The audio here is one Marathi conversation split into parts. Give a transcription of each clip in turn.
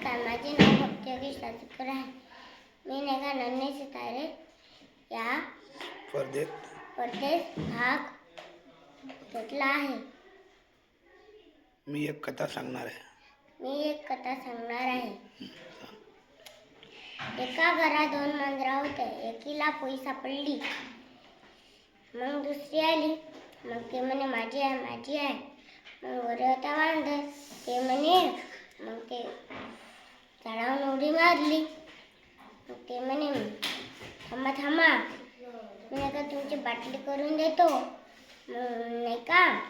नमस्कार, माझे नाव भक्ती योगेश सातकर आहे. मी नाही का नन्हे सितारे या परदेश भाग घेतला आहे. मी एक कथा सांगणार आहे. एका घरात 2 मांजरा होत्या. एकीला पोळी सापडली, मग दुसरी आली. मग ते म्हणे माझी आहे. मग वर होता वांदर, ते म्हणे, मग ते झाडावरून उडी मारली. मग ते म्हणे थांबा, मी नाही का तुमची बाटली करून देतो. मग नाही का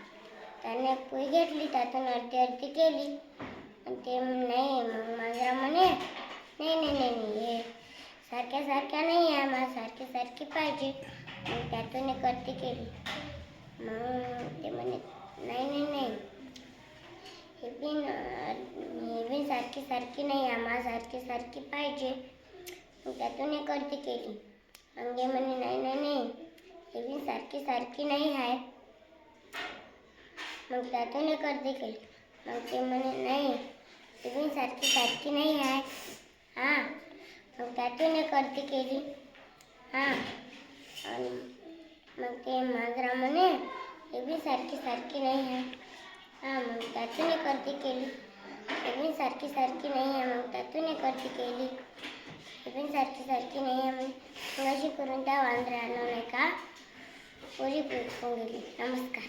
त्याने पोळी घेतली, त्यातून अर्धी केली. आणि ते नाही, मग मांजरा म्हणे नाही, हे सारख्या नाही आहे, मला सारखी पाहिजे. मग त्यातून एक अर्धी केली. मग ते म्हणे नाही, हे बिन सारखी नाही आहे, मला सारखी पाहिजे. मग त्यातून एक अर्धी केली. मग ते म्हणे नाही, हे बिन सारखी नाही आहे. मग त्यातून एक अर्धी केली. मग ते म्हणे नाही, हे बिन सारखी नाही आहे. मग त्यातून एक अर्धी केली. आणि मग ते मांजरा म्हणे हे बिन सारखी नाही आहे. मग त्यातून एक अर्धी केली. हे बिन सारखी नाही आहे. मग त्यातून एक अर्धी केली. हे बिन सारखी नाही आहे. मग अशी करून त्या वांदरानं नाही का पोळी गेली. नमस्कार.